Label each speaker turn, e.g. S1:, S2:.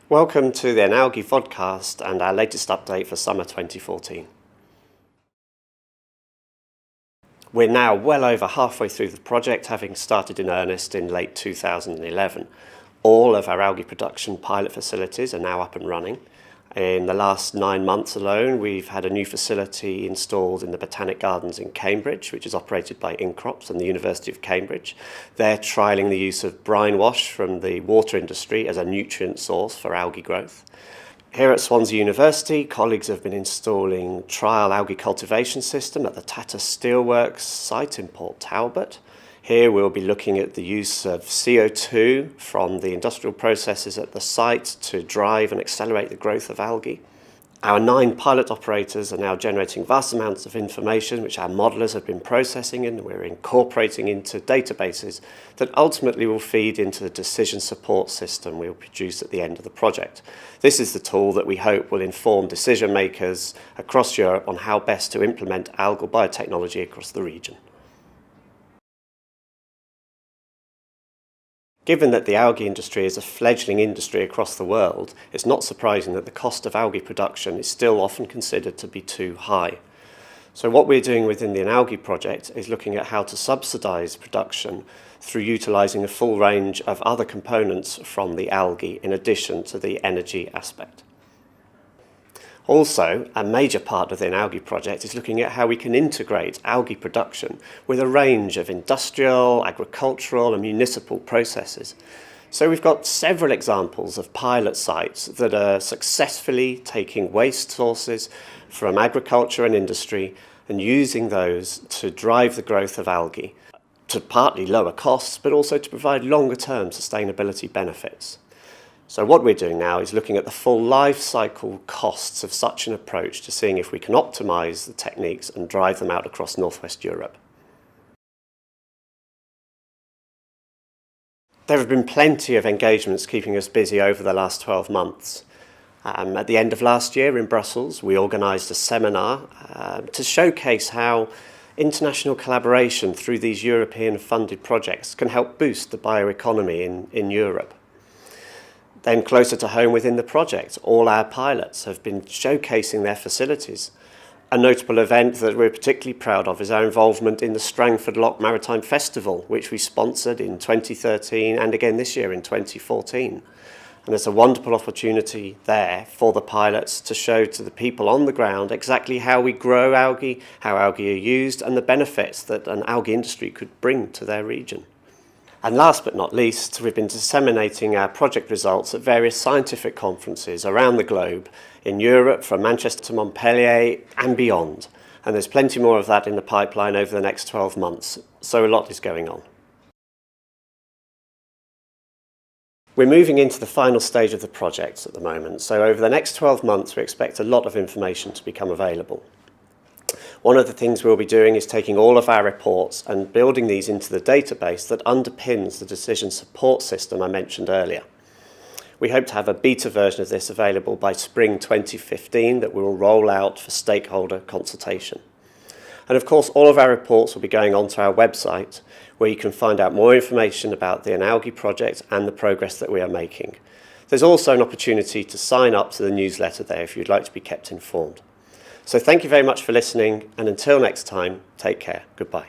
S1: Welcome to the EnAlgae vodcast and our latest update for summer 2014. We're now well over halfway through the project, having started in earnest in late 2011. All of our algae production pilot facilities are now up and running. In the last 9 months alone, we've had a new facility installed in the Botanic Gardens in Cambridge, which is operated by Incrops and the University of Cambridge. They're trialling the use of brine wash from the water industry as a nutrient source for algae growth. Here at Swansea University, colleagues have been installing trial algae cultivation system at the Tata Steelworks site in Port Talbot. Here we'll be looking at the use of CO2 from the industrial processes at the site to drive and accelerate the growth of algae. Our 9 pilot operators are now generating vast amounts of information which our modelers have been processing and we're incorporating into databases that ultimately will feed into the decision support system we'll produce at the end of the project. This is the tool that we hope will inform decision makers across Europe on how best to implement algal biotechnology across the region. Given that the algae industry is a fledgling industry across the world, it's not surprising that the cost of algae production is still often considered to be too high. So what we're doing within the EnAlgae project is looking at how to subsidise production through utilising a full range of other components from the algae in addition to the energy aspect. Also, a major part of the EnAlgae project is looking at how we can integrate algae production with a range of industrial, agricultural and municipal processes. So we've got several examples of pilot sites that are successfully taking waste sources from agriculture and industry and using those to drive the growth of algae, to partly lower costs, but also to provide longer-term sustainability benefits. So what we're doing now is looking at the full life cycle costs of such an approach to seeing if we can optimise the techniques and drive them out across Northwest Europe. There have been plenty of engagements keeping us busy over the last 12 months. At the end of last year in Brussels, we organised a seminar to showcase how international collaboration through these European funded projects can help boost the bioeconomy in Europe. Then closer to home within the project, all our pilots have been showcasing their facilities. A notable event that we're particularly proud of is our involvement in the Strangford Lough Maritime Festival, which we sponsored in 2013 and again this year in 2014. And there's a wonderful opportunity there for the pilots to show to the people on the ground exactly how we grow algae, how algae are used, and the benefits that an algae industry could bring to their region. And last but not least, we've been disseminating our project results at various scientific conferences around the globe, in Europe, from Manchester to Montpellier and beyond. And there's plenty more of that in the pipeline over the next 12 months, so a lot is going on. We're moving into the final stage of the project at the moment, so over the next 12 months we expect a lot of information to become available. One of the things we'll be doing is taking all of our reports and building these into the database that underpins the decision support system I mentioned earlier. We hope to have a beta version of this available by spring 2015 that we will roll out for stakeholder consultation. And of course, all of our reports will be going onto our website, where you can find out more information about the EnAlgae project and the progress that we are making. There's also an opportunity to sign up to the newsletter there if you'd like to be kept informed. So thank you very much for listening, and until next time, take care. Goodbye.